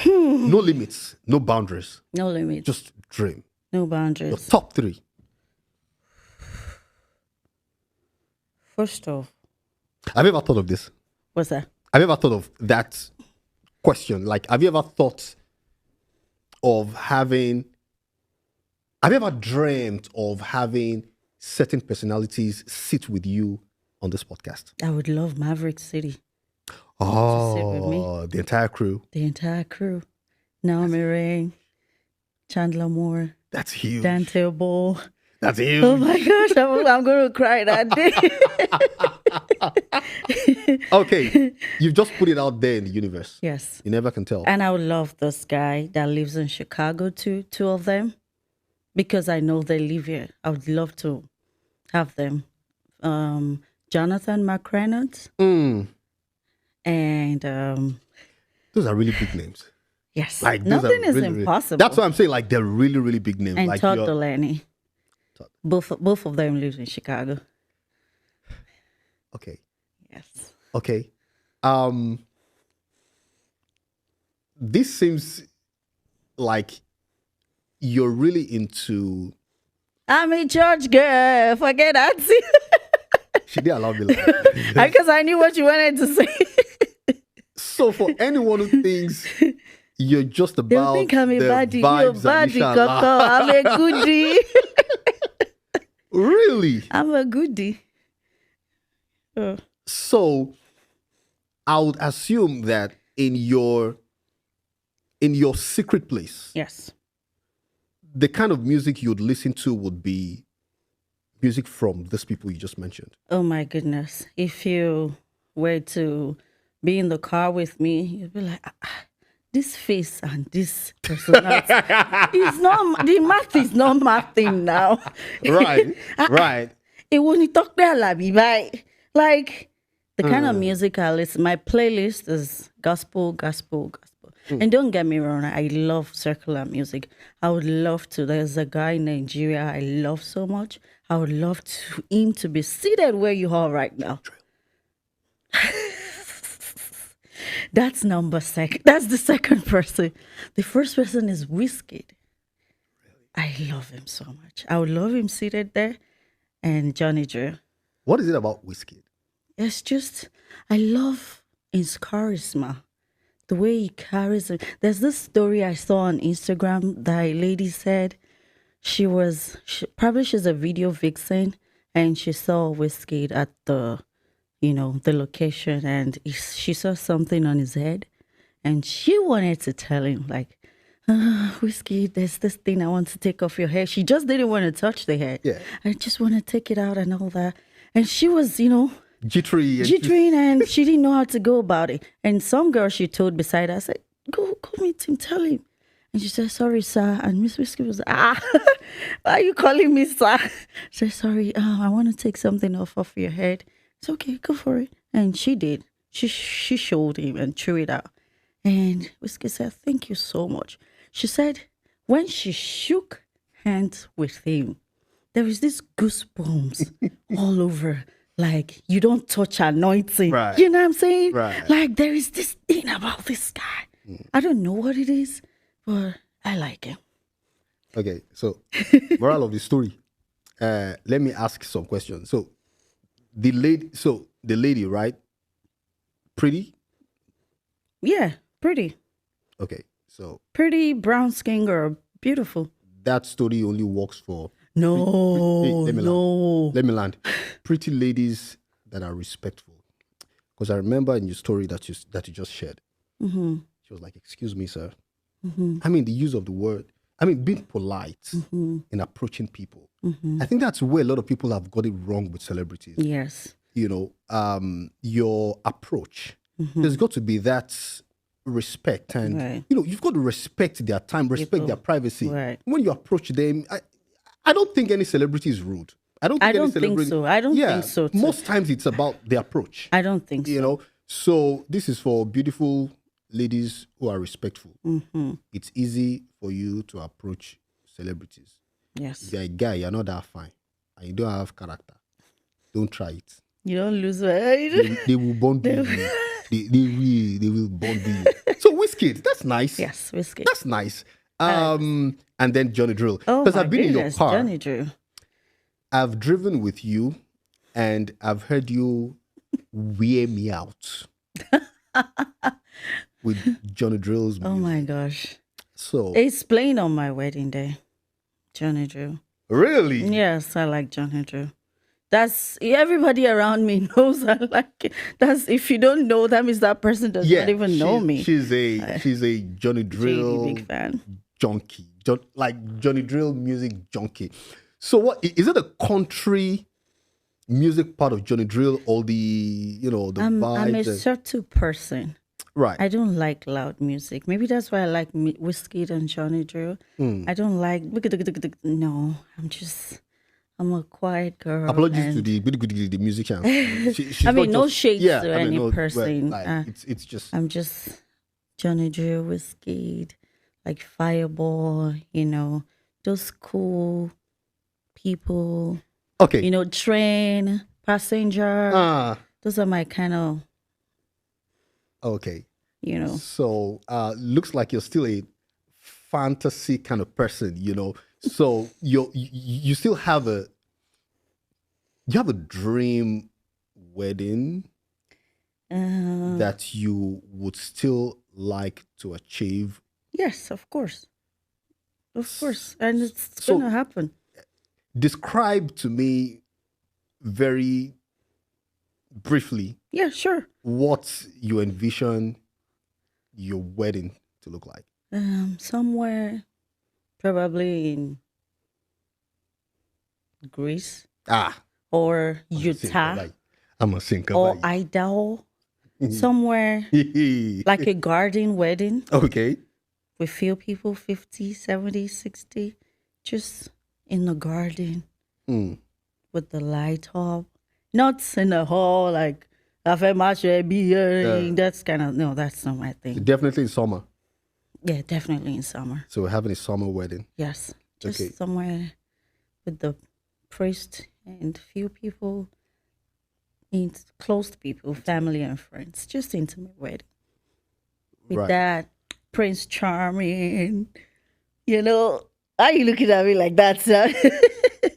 No limits, no boundaries. no limits, Just dream. no Your boundaries. top three. First off, Have you ever thought of this? what's that? Have you ever thought of that question? Like, have you ever thought of having, have you ever dreamt of having certain personalities sit with you on this podcast? I would love Maverick City, sit with me. Oh, the entire crew. the entire crew. Naomi Rain, Chandler Moore, That's huge. Dante Ball. That's Oh huge. my gosh, I'm going to cry that day. Okay, you've just put it out there in the universe. Yes. You never can tell. And I would love this guy that lives in Chicago too, two of them, because I know they live here. I would love to have them. Jonathan McReynolds and Those are really big names. yes, Like those nothing are is really, really- impossible. That's what I'm saying. Like they're really, really big names. and like Todd you're- Delaney. Todd. Both of them live in Chicago. Okay. Yes. Okay. This seems like you're really into. I'm a church girl. Forget that. She didn't allow me. Like, Because I knew what you wanted to say. so for anyone who thinks you're just They'll about think I'm a the baddie. You're a vibes and baddie, inshallah. Coco. I'm a goodie. Really? I'm a goodie. Oh. So I would assume that in your secret place, Yes. the kind of music you'd listen to would be music from these people you just mentioned. Oh my goodness. If you were to be in the car with me, you'd be like, this face and this personality is not, the math is not mathing now. Right, right. It won't talk there like the kind of music I listen. My playlist is gospel. And don't get me wrong, I love circular music. I would love to. There's a guy in Nigeria I love so much. I would love him to be seated where you are right now. That's That's the second person. The first person is Wizkid. I love him so much. I would love him seated there. And Johnny Drew. What is it about whiskey? It's just, I love his charisma. The way he carries it. There's this story I saw on Instagram that a lady said she's a video vixen and she saw Wizkid at the location and she saw something on his head and she wanted to tell him like, Wizkid, there's this thing I want to take off your hair. She just didn't want to touch the hair. Yeah. I just want to take it out and all that. And she was, Jittery. and she didn't know how to go about it. And some girl she told beside her, I said, go meet him, tell him. And she said, sorry, sir. And Miss Whiskey was like, why are you calling me, sir? She said, sorry, I want to take something off your head. It's okay, go for it. And she did. She showed him and threw it out. And Whiskey said, thank you so much. She said, when she shook hands with him, there was this goosebumps all over. Like, you don't touch anointing. Right. You know what I'm saying? Right. Like, there is this thing about this guy. I don't know what it is, but I like him. Okay, so moral of the story. Let me ask some questions. So the lady, right? Pretty? Yeah, pretty. Okay, so Pretty brown skin girl. Beautiful. that story only works for No, Hey, let me no. Let me land. Pretty ladies that are respectful. Because I remember in your story that you just shared, she was like, "Excuse me, sir." I mean, the use of the word. I mean, being polite in approaching people. I think that's where a lot of people have got it wrong with celebrities. Yes. Your approach. There's got to be that respect, and Right. you've got to respect their time, respect their People. privacy. Right. When you approach them, I don't think any celebrity is rude. I don't I think any don't think celebrity. so. I don't Yeah, think so too. most times it's about the approach. I don't think so. So this is for beautiful ladies who are respectful. Mm-hmm. It's easy for you to approach celebrities. Yes. If you're a guy, you're not that fine, and you don't have character. Don't try it. You don't lose weight. They will bond you. They will bond you. So Wizkid, that's nice. Yes, whiskey. That's nice. And then Johnny Drill. Oh Because my I've been in your goodness, car. Johnny Drew. I've driven with you, and I've heard you wear me out with Johnny Drill's music. Oh my gosh. So It's playing on my wedding day. Johnny Drew. really, Yes, I like Johnny Drew. That's everybody around me knows I like it. That's if you don't know, that means that person does not even know me. She's a Johnny Drill JD, big fan. junkie, like Johnny Drill music junkie. So what is it? A country music part of Johnny Drill, or the the I'm a vibes? certain person. Right. I don't like loud music. Maybe that's why I like Whiskey and Johnny Drew. I don't like no. I'm a quiet girl. Apologies and to the musicians. She's I not mean, no just- shades yeah, to I mean, any no, well, person. like, it's just I'm just Johnny Drew, Whiskey, like Fireball, those cool people, okay. Train, Passenger. Ah, Those are my kind of, okay. you So looks like you're still a fantasy kind of person, So you still have a dream wedding that you would still like to achieve. Yes, of course. Of course. And it's So- going to happen. Describe to me very briefly Yeah, sure. what you envision your wedding to look like. Somewhere probably in Greece or Utah I'm a sinker. or Idaho, somewhere like a garden wedding Okay. with few people, 50, 70, 60, just in the garden Mm. with the light up, not in a hall like that's kind of, no, that's not my thing. Definitely in summer. Yeah, definitely in summer. So we're having a summer wedding. Yes, just Okay. somewhere with the priest and few people, close people, family and friends, just intimate wedding. With Right. that Prince Charming, why are you looking at me like that, sir?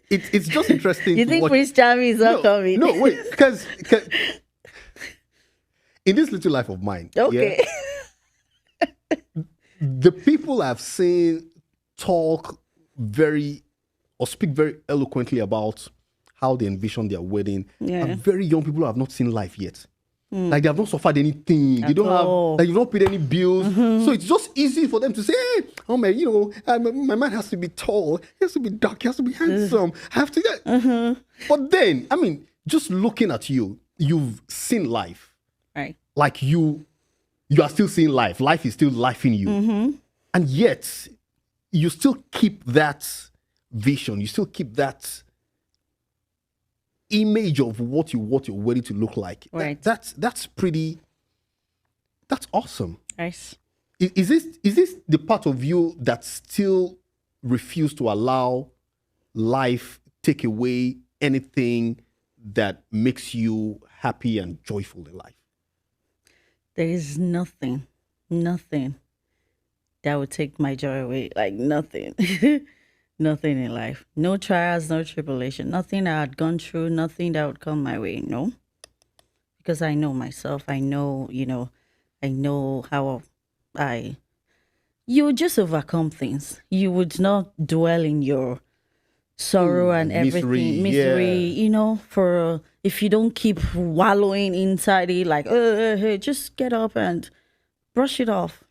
It's just interesting. You to think watch. Prince Charming is not coming? No, wait, because in this little life of mine, Okay. the people I've seen talk speak very eloquently about how they envision their wedding Yeah. are very young people who have not seen life yet. Like they have not suffered anything. They don't all. have, like you've not paid any bills. So it's just easy for them to say, hey, oh man, my man has to be tall, he has to be dark, he has to be handsome. I have to But then, I mean, just looking at you, you've seen life. Right. Like you are still seeing life. Life is still life in you. And yet you still keep that vision. You still keep that image of what you want your wedding to look like. Right. That's awesome. Nice. Is this the part of you that still refuse to allow life take away anything that makes you happy and joyful in life? There is nothing that would take my joy away. Like nothing. Nothing in life. No trials, no tribulation. Nothing I had gone through, nothing that would come my way. No. Because I know myself. I know, I know how you would just overcome things. You would not dwell in your sorrow and misery, misery, for if you don't keep wallowing inside it, like, hey, just get up and brush it off,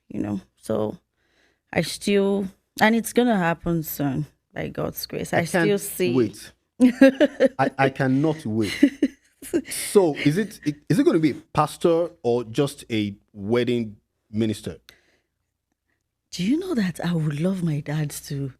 So I still, and it's going to happen soon, by God's grace. I still can't see. Wait. I cannot wait. So is it going to be a pastor or just a wedding minister? Do you know that I would love my dad to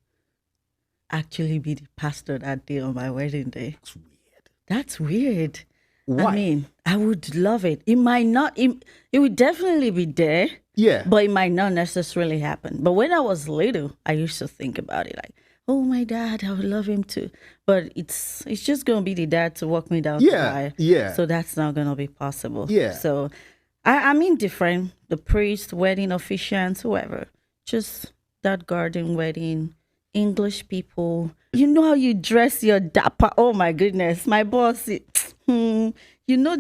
actually be the pastor that day on my wedding day? It's weird. That's weird. Why? I mean, I would love it. It might not, it would definitely be there, Yeah. but it might not necessarily happen. But when I was little, I used to think about it like, oh, my dad, I would love him to. But it's just going to be the dad to walk me down the Yeah. aisle. Yeah. So that's not going to be possible. Yeah. So I'm indifferent. The priest, wedding officiants, whoever. Just that garden wedding, English people. You know how you dress your dapper. Oh, my goodness. My boss, you know,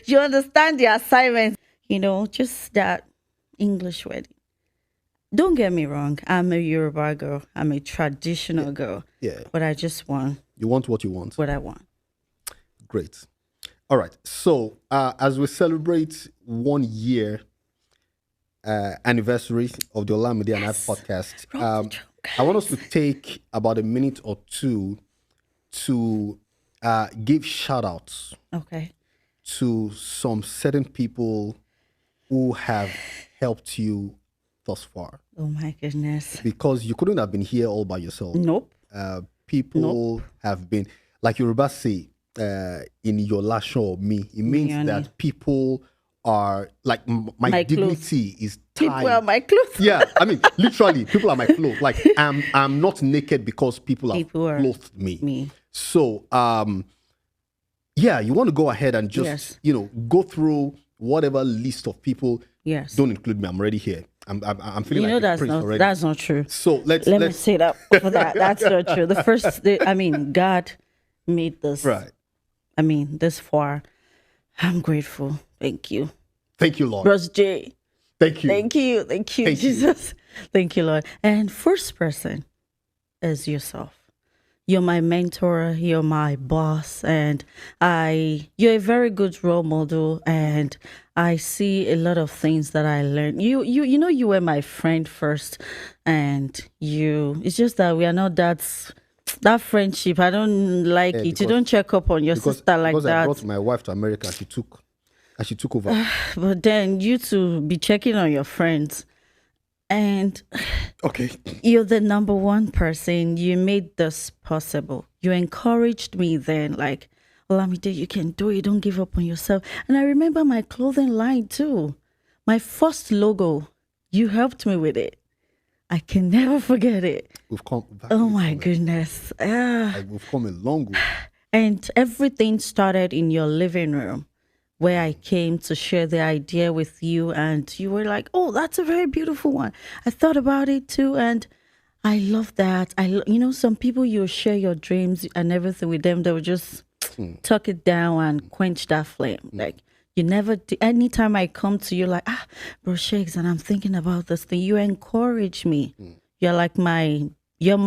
you understand the assignment. You know, just that English wedding. Don't get me wrong. I'm a Yoruba girl. I'm a traditional girl. Yeah. But I just want You want what you want. what I want. Great. All right. So as we celebrate 1 year anniversary of the Olamide and I podcast, I want us to take about a minute or two to give shout outs Okay. to some certain people who have helped you thus far. Oh my goodness. Because you couldn't have been here all by yourself. Nope. People have been, like Yoruba say, in your last show, me. It means Yoni. that people are like my dignity is tied. People are my clothes. Yeah, I mean, literally, people are my clothes. Like I'm not naked because people have People are clothed me. Me. So yeah, you want to go ahead and just Yes. go through whatever list of people. Yes. Don't include me. I'm already here. I'm feeling You know like a that's prince not already. that's not true. So Let me say that for that. That's not true. I mean, God made this. right. I mean, this far. I'm grateful. Thank you. Thank you, Lord. Bros J. Thank you. Thank you. Thank you, Thank you. Jesus. Thank you, Lord. And first person is yourself. You're my mentor, you're my boss, and you're a very good role model, and I see a lot of things that I learned. You know you were my friend first, and it's just that we are not that friendship. I don't like it. You because- don't check up on your sister like because I that. brought my wife to America, she took over. But then you to be checking on your friends. And Okay. you're the number one person. You made this possible. You encouraged me then, like, Olamide, you can do it. Don't give up on yourself. And I remember my clothing line too. My first logo, you helped me with it. I can never forget it. We've come. Oh my goodness. We've come a long way. And everything started in your living room, where I came to share the idea with you, and you were like, oh, that's a very beautiful one. I thought about it too, and I love that. Some people, you share your dreams and everything with them, they will just tuck it down and quench that flame. Like, you never, anytime I come to you, like, bro Shakes, and I'm thinking about this thing, you encourage me. You're like you're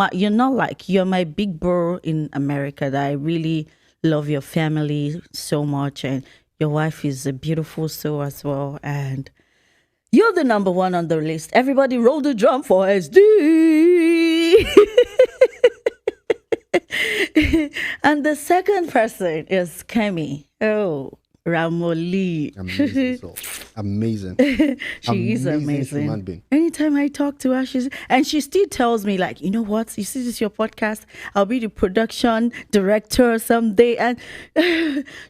my big bro in America, that I really love your family so much, and your wife is a beautiful soul as well. And you're the number one on the list. Everybody roll the drum for SDee. And the second person is Kemi. Oh, Ramoli. Amazing. Amazing. She is amazing. Human being. Anytime I talk to her, she still tells me, like, you know what? You see, this is your podcast. I'll be the production director someday. And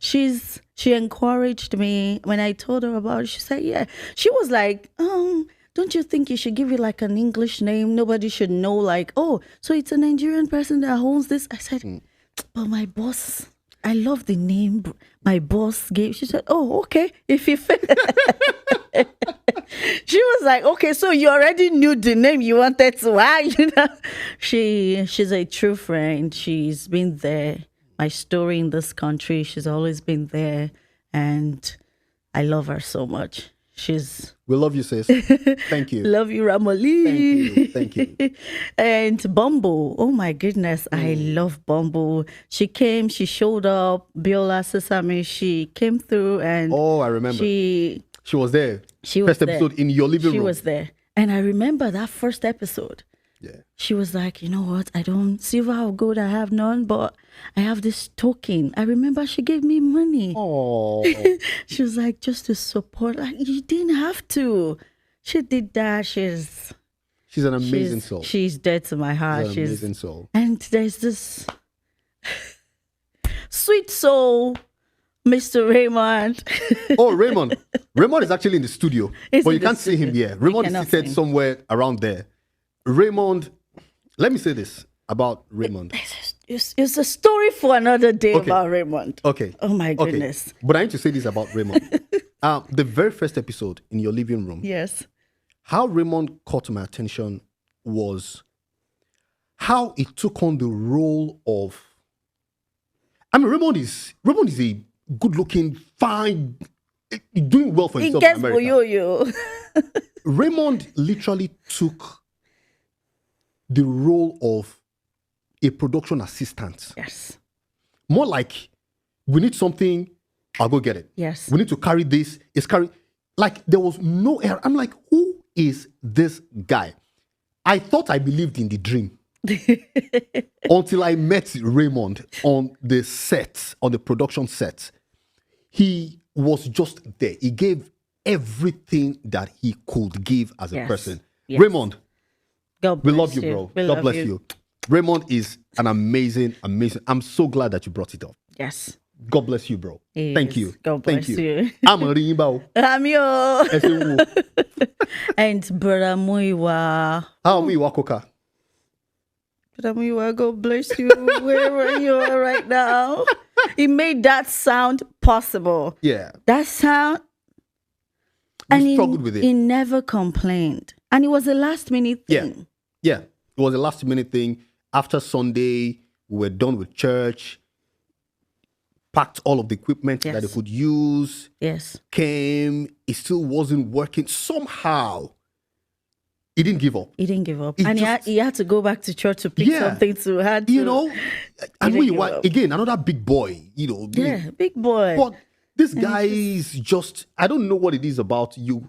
she encouraged me when I told her about it. She said, yeah. She was like, don't you think you should give it like an English name? Nobody should know, like, oh, so it's a Nigerian person that owns this. I said, but my boss, I love the name my boss gave. She said, oh, okay. If you she was like, okay, so you already knew the name you wanted to have. She's a true friend. She's been there. My story in this country, she's always been there. And I love her so much. We love you, sis. Thank you. Love you, Ramoli. Thank you. And Bumble. Oh my goodness. I love Bumble. She came, she showed up, Biola Sesame, she came through, and I remember. She was there. She was first episode there. In your living room. She was there. And I remember that first episode. Yeah. She was like, you know what? I don't, silver or gold, I have none, but I have this token. I remember she gave me money. Oh. She was like, just to support. Like, you didn't have to. She did that. She's an amazing soul. She's dead to my heart. She's an amazing soul. And there's this sweet soul, Mr. Raymond. Oh, Raymond. Raymond is actually in the studio, but you can't see him here. Raymond is seated somewhere around there. Raymond, let me say this about Raymond. It's a story for another day about Raymond. Okay. Oh my goodness. Okay. But I need to say this about Raymond. The very first episode in your living room. Yes. How Raymond caught my attention was how he took on the role of. I mean, Raymond is a good-looking, fine, doing well for himself in America. Yo. Raymond literally took the role of a production assistant. Yes. More like, we need something, I'll go get it. Yes. We need to carry this. It's carry. Like, there was no error. I'm like, who is this guy? I thought I believed in the dream. Until I met Raymond on the set, on the production set. He was just there. He gave everything that he could give as a person. Yes. Raymond, we love you, bro. God bless you. Raymond is an amazing. I'm so glad that you brought it up. Yes. God bless you, bro. Yes. Thank you. God bless you. I'm a rimba. I'm yo. And Brother Muiwa. How Muiwa Koka? Brother Muiwa, God bless you wherever you are right now. He made that sound possible. Yeah. That sound. We struggled with it. He never complained. And it was a last minute thing. Yeah. It was a last minute thing. After Sunday, we were done with church. Packed all of the equipment that they could use. Yes. Came. It still wasn't working. Somehow, he didn't give up. He didn't give up. He had to go back to church to pick something to add to. You know, and again, another big boy, you know. Yeah, big boy. But this guy is just, I don't know what it is about you.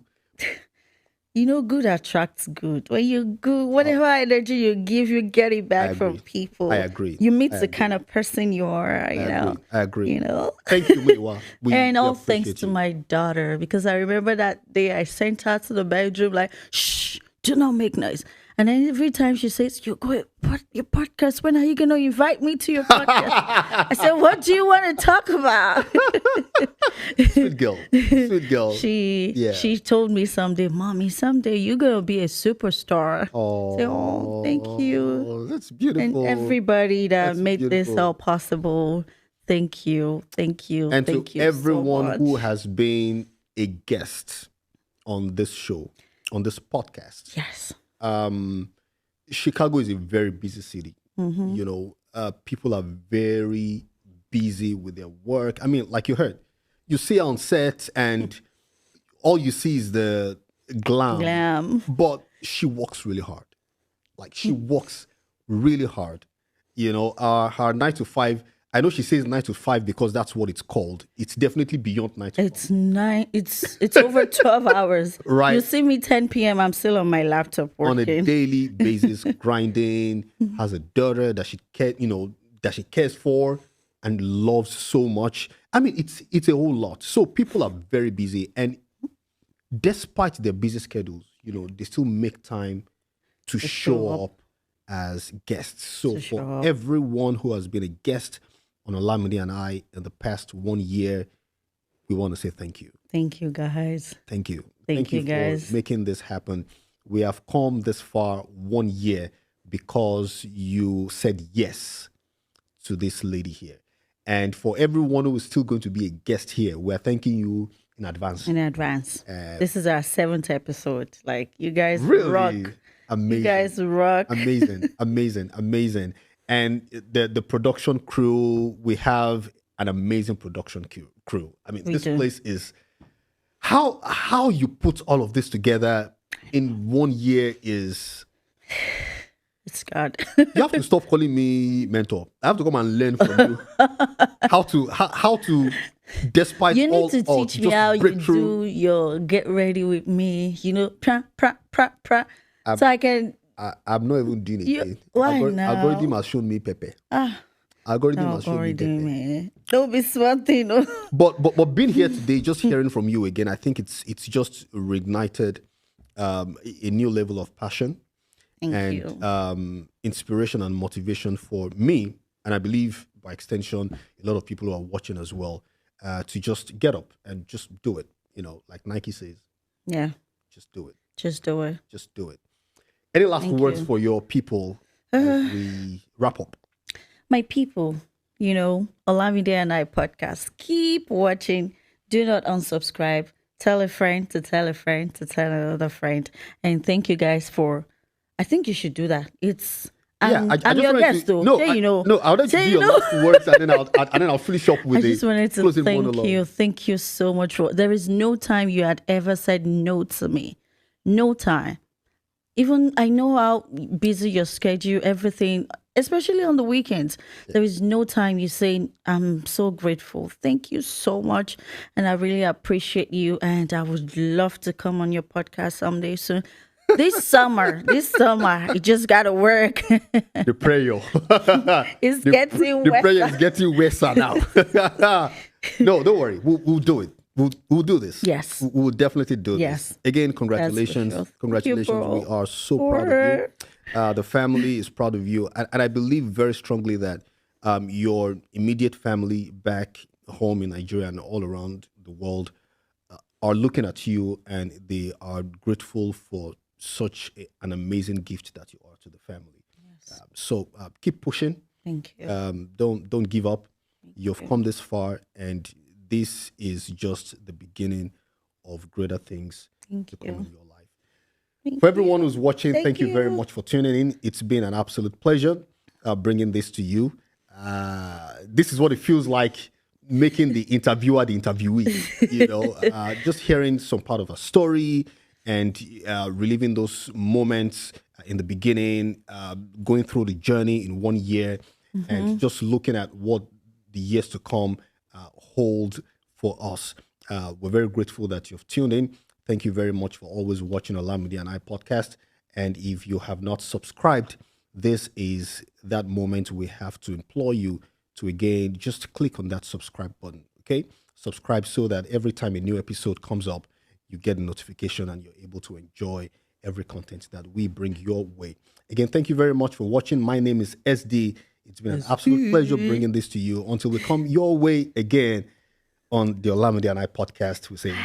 You know, good attracts good. When you good, whatever energy you give, you get it back from people. I agree. You meet the kind of person you are, you know. I agree. You know. Thank you, Miwa. And all thanks to my daughter, because I remember that day I sent her to the bedroom like, shh, do not make noise. And then every time she says, you go, what, your podcast, when are you going to invite me to your podcast? I said, what do you want to talk about? Sweet girl. Sweet girl. She told me someday, Mommy, someday you're going to be a superstar. Oh, I said, thank you. That's beautiful. And everybody that made this all possible, thank you. Thank you. And thank to you everyone so who has been a guest on this show, on this podcast. Yes. Chicago is a very busy city. Mm-hmm. You know, people are very busy with their work. I mean, like you heard, you see on set and all you see is the glam. But she works really hard. Like she works really hard. You know, her 9 to 5. I know she says 9 to 5 because that's what it's called. It's definitely beyond 9 to 5. It's over 12 hours. Right. You see me 10 p.m. I'm still on my laptop working. On a daily basis, grinding. Has a daughter that she cares for and loves so much. I mean, it's a whole lot. So people are very busy, and despite their busy schedules, you know, they still make time to show up as guests. So for everyone who has been a guest on Olamide and I in the past 1 year, we want to say thank you. Thank you, guys. Thank you. Thank you, guys, for making this happen. We have come this far 1 year because you said yes to this lady here. And for everyone who is still going to be a guest here, we're thanking you in advance. This is our 7th episode. Like, you guys rock. Amazing. You guys rock. Amazing. And the production crew, we have an amazing production crew. I mean, this place is how you put all of this together in 1 year is. It's God. You have to stop calling me mentor. I have to come and learn from you how to despite you need all to teach me how you do your get ready with me. You know, so I can. I'm not even doing it. Why now? Algorithm has shown me Pepe. Algorithm has shown me Pepe. Don't be smarting, no. But being here today, just hearing from you again, I think it's just reignited a new level of passion Thank and you. inspiration and motivation for me, and I believe by extension, a lot of people who are watching as well, to just get up and just do it. Like Nike says, Yeah, just do it, just do it. just do it. Any last Thank words you. for your people as we wrap up? My people, Olamide and I podcast. Keep watching. Do not unsubscribe. Tell a friend to tell a friend to tell another friend. And thank you guys for. I think you should do that. It's Yeah, I I'm just your wanted guest to though. no, Say you know. no, I would like to Say do you your know. last words, and then I'll finish up with I the just wanted to closing thank monologue. you. Thank you so much for. There is no time you had ever said no to me. No time. Even I know how busy your schedule, everything, especially on the weekends. There is no time you say, I'm so grateful. Thank you so much. And I really appreciate you. And I would love to come on your podcast someday soon. This summer, it just gotta work. The prayer, It's the getting the prayer wetter. is getting worse now. No, don't worry. We'll do it. We'll do this. Yes. We'll definitely do this. Yes. Again, That's for congratulations. sure. Thank you, Congratulations. We bro. are so proud of you. Or The family is proud of you. And I believe very strongly that your immediate family back home in Nigeria and all around the world are looking at you and they are grateful for such an amazing gift that you are to the family. So keep pushing. thank you. Don't give up. You've you. come this far, and this is just the beginning of greater things Thank to come in you. your life. Thank For everyone you. who's watching, Thank thank you very you. much for tuning in. It's been an absolute pleasure bringing this to you. This is what it feels like making the interviewer the interviewee. Just hearing some part of a story and reliving those moments in the beginning, going through the journey in 1 year, and just looking at what the years to come hold for us. We're very grateful that you've tuned in. Thank you very much for always watching Olamide and I podcast. And if you have not subscribed, this is that moment we have to implore you to again just click on that subscribe button. Okay, subscribe so that every time a new episode comes up, you get a notification and you're able to enjoy every content that we bring your way. Again, thank you very much for watching. My name is SD. It's been an absolute pleasure bringing this to you. Until we come your way again on the Olamide and I podcast, we say